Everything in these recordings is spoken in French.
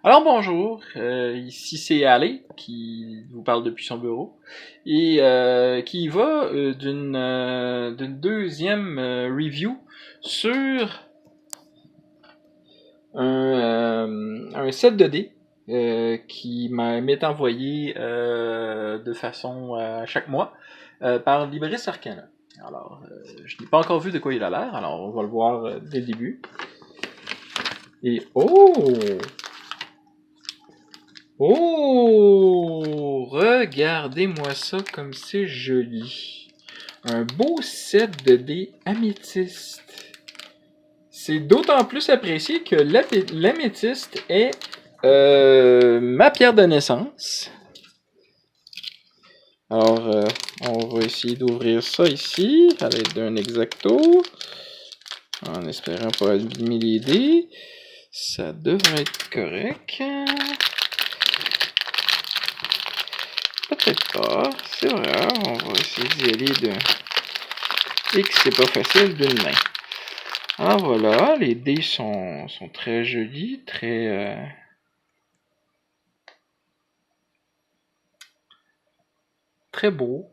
Alors bonjour, ici c'est Ali qui vous parle depuis son bureau et qui va d'une deuxième review sur un set de dés qui m'est envoyé de façon à chaque mois par Libris Arcana. Alors, je n'ai pas encore vu de quoi il a l'air, alors on va le voir dès le début. Et oh! Oh! Regardez-moi ça comme c'est joli. Un beau set de dés améthyste. C'est d'autant plus apprécié que l'améthyste est ma pierre de naissance. Alors, on va essayer d'ouvrir ça ici à l'aide d'un exacto. En espérant pas abîmer les dés. Ça devrait être correct. Peut-être pas, c'est vrai, on va essayer d'y aller de... Et que c'est pas facile d'une main. Ah voilà, les dés sont très jolis, très beaux.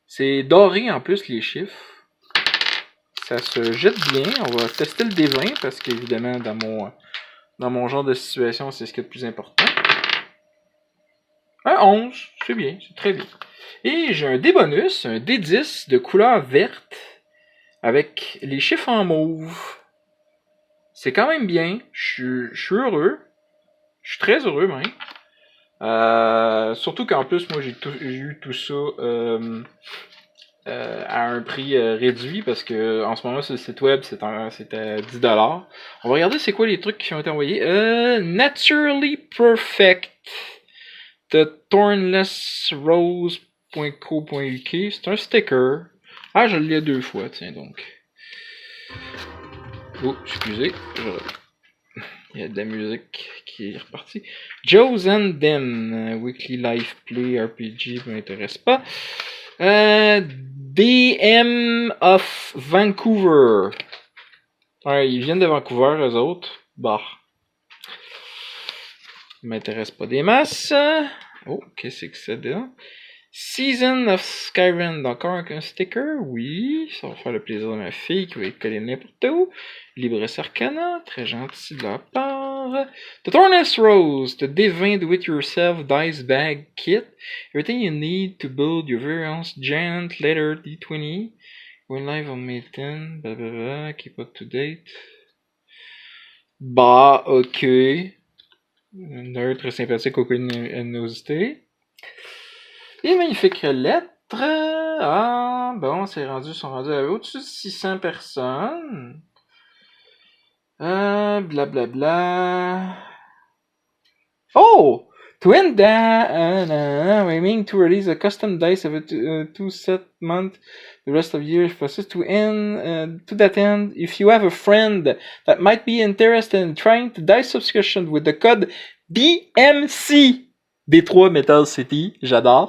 C'est doré en plus les chiffres. Ça se jette bien, on va tester le D20 parce qu'évidemment dans mon genre de situation c'est ce qui est le plus important. Un 11, c'est bien, c'est très bien. Et j'ai un dé bonus, un D10 de couleur verte avec les chiffres en mauve. C'est quand même bien. Je suis heureux. Je suis très heureux même. Surtout qu'en plus, moi, j'ai eu tout ça à un prix réduit parce que en ce moment sur le site web, c'était 10$. On va regarder c'est quoi les trucs qui ont été envoyés. Naturally Perfect de thornlessrose.co.uk. C'est un sticker. Ah, je l'ai deux fois, tiens donc. Oh, excusez. Il y a de la musique qui est repartie. Joe's and Them, Weekly Life Play RPG, m'intéresse pas. DM of Vancouver. Ouais, ils viennent de Vancouver, eux autres. Bah. M'intéresse pas des masses. Oh, qu'est-ce que c'est là? Season of Skyrim, encore un sticker, oui, ça va faire le plaisir de ma fille qui va être collée n'importe où. Libres Arcana, très gentil de leur part. The Thornless Rose, the D20 Do-It-Yourself Dice Bag Kit. Everything you need to build your very own giant letter D20. Went live on May 10, blablabla, keep up to date. Bah, ok. Un très sympathique, aucune animosité. Les magnifiques lettres. Ah, bon, sont rendus à au-dessus de 600 personnes. Blablabla. Bla, bla. Oh! To end that, we're aiming to release a custom dice of a two set month the rest of the year. To that end, if you have a friend that might be interested in trying the dice subscription with the code BMC, D3 Metal City, j'adore.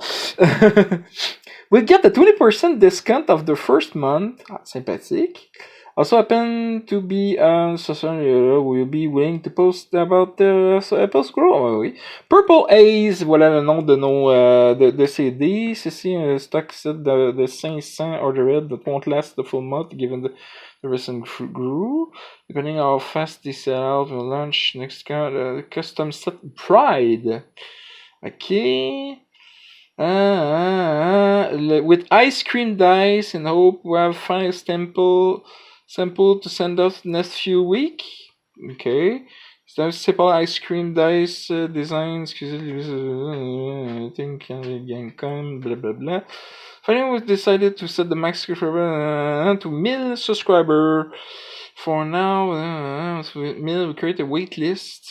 We'll get a 20% discount of the first month. Ah, sympathique. Also happen to be will be willing to post about the Apple Scroll. Oh, oui. Purple Haze, voilà le nom de nos de CD. Ceci un stock set de 500 ordered that won't last the full month given the recent grew. Depending on how fast they sell out, we'll launch next custom set Pride. Okay. With ice cream dice and hope we have final sample to send off next few week. Okay. So simple ice cream dice designs. I think Gamecom, blah blah blah. Finally, we decided to set the max subscriber to 1000 subscribers. For now, 1000, we create a wait list.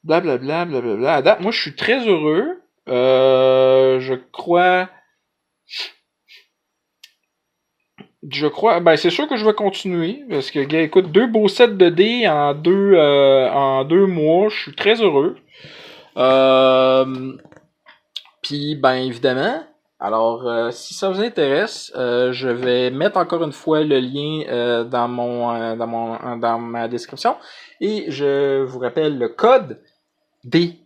Blah blah blah blah blah blah. À date, moi, je suis très heureux. Je crois, ben c'est sûr que je vais continuer parce que, gars, écoute, deux beaux sets de dés en deux mois, je suis très heureux. Puis, ben évidemment, Alors, si ça vous intéresse, je vais mettre encore une fois le lien dans ma description. Et je vous rappelle le code DMC.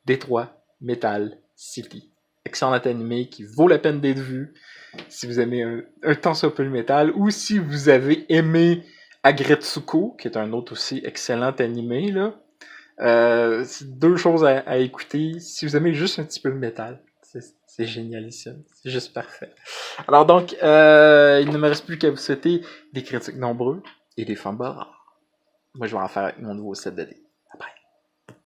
Détroit Metal City. Excellent animé qui vaut la peine d'être vu. Si vous aimez un tant soit peu le métal, ou si vous avez aimé Agretsuko, qui est un autre aussi excellent animé, là. C'est deux choses à écouter. Si vous aimez juste un petit peu le métal, c'est génialissime. C'est juste parfait. Alors donc, il ne me reste plus qu'à vous souhaiter des critiques nombreux et des fanbars. Moi, je vais en faire avec mon nouveau set de dés.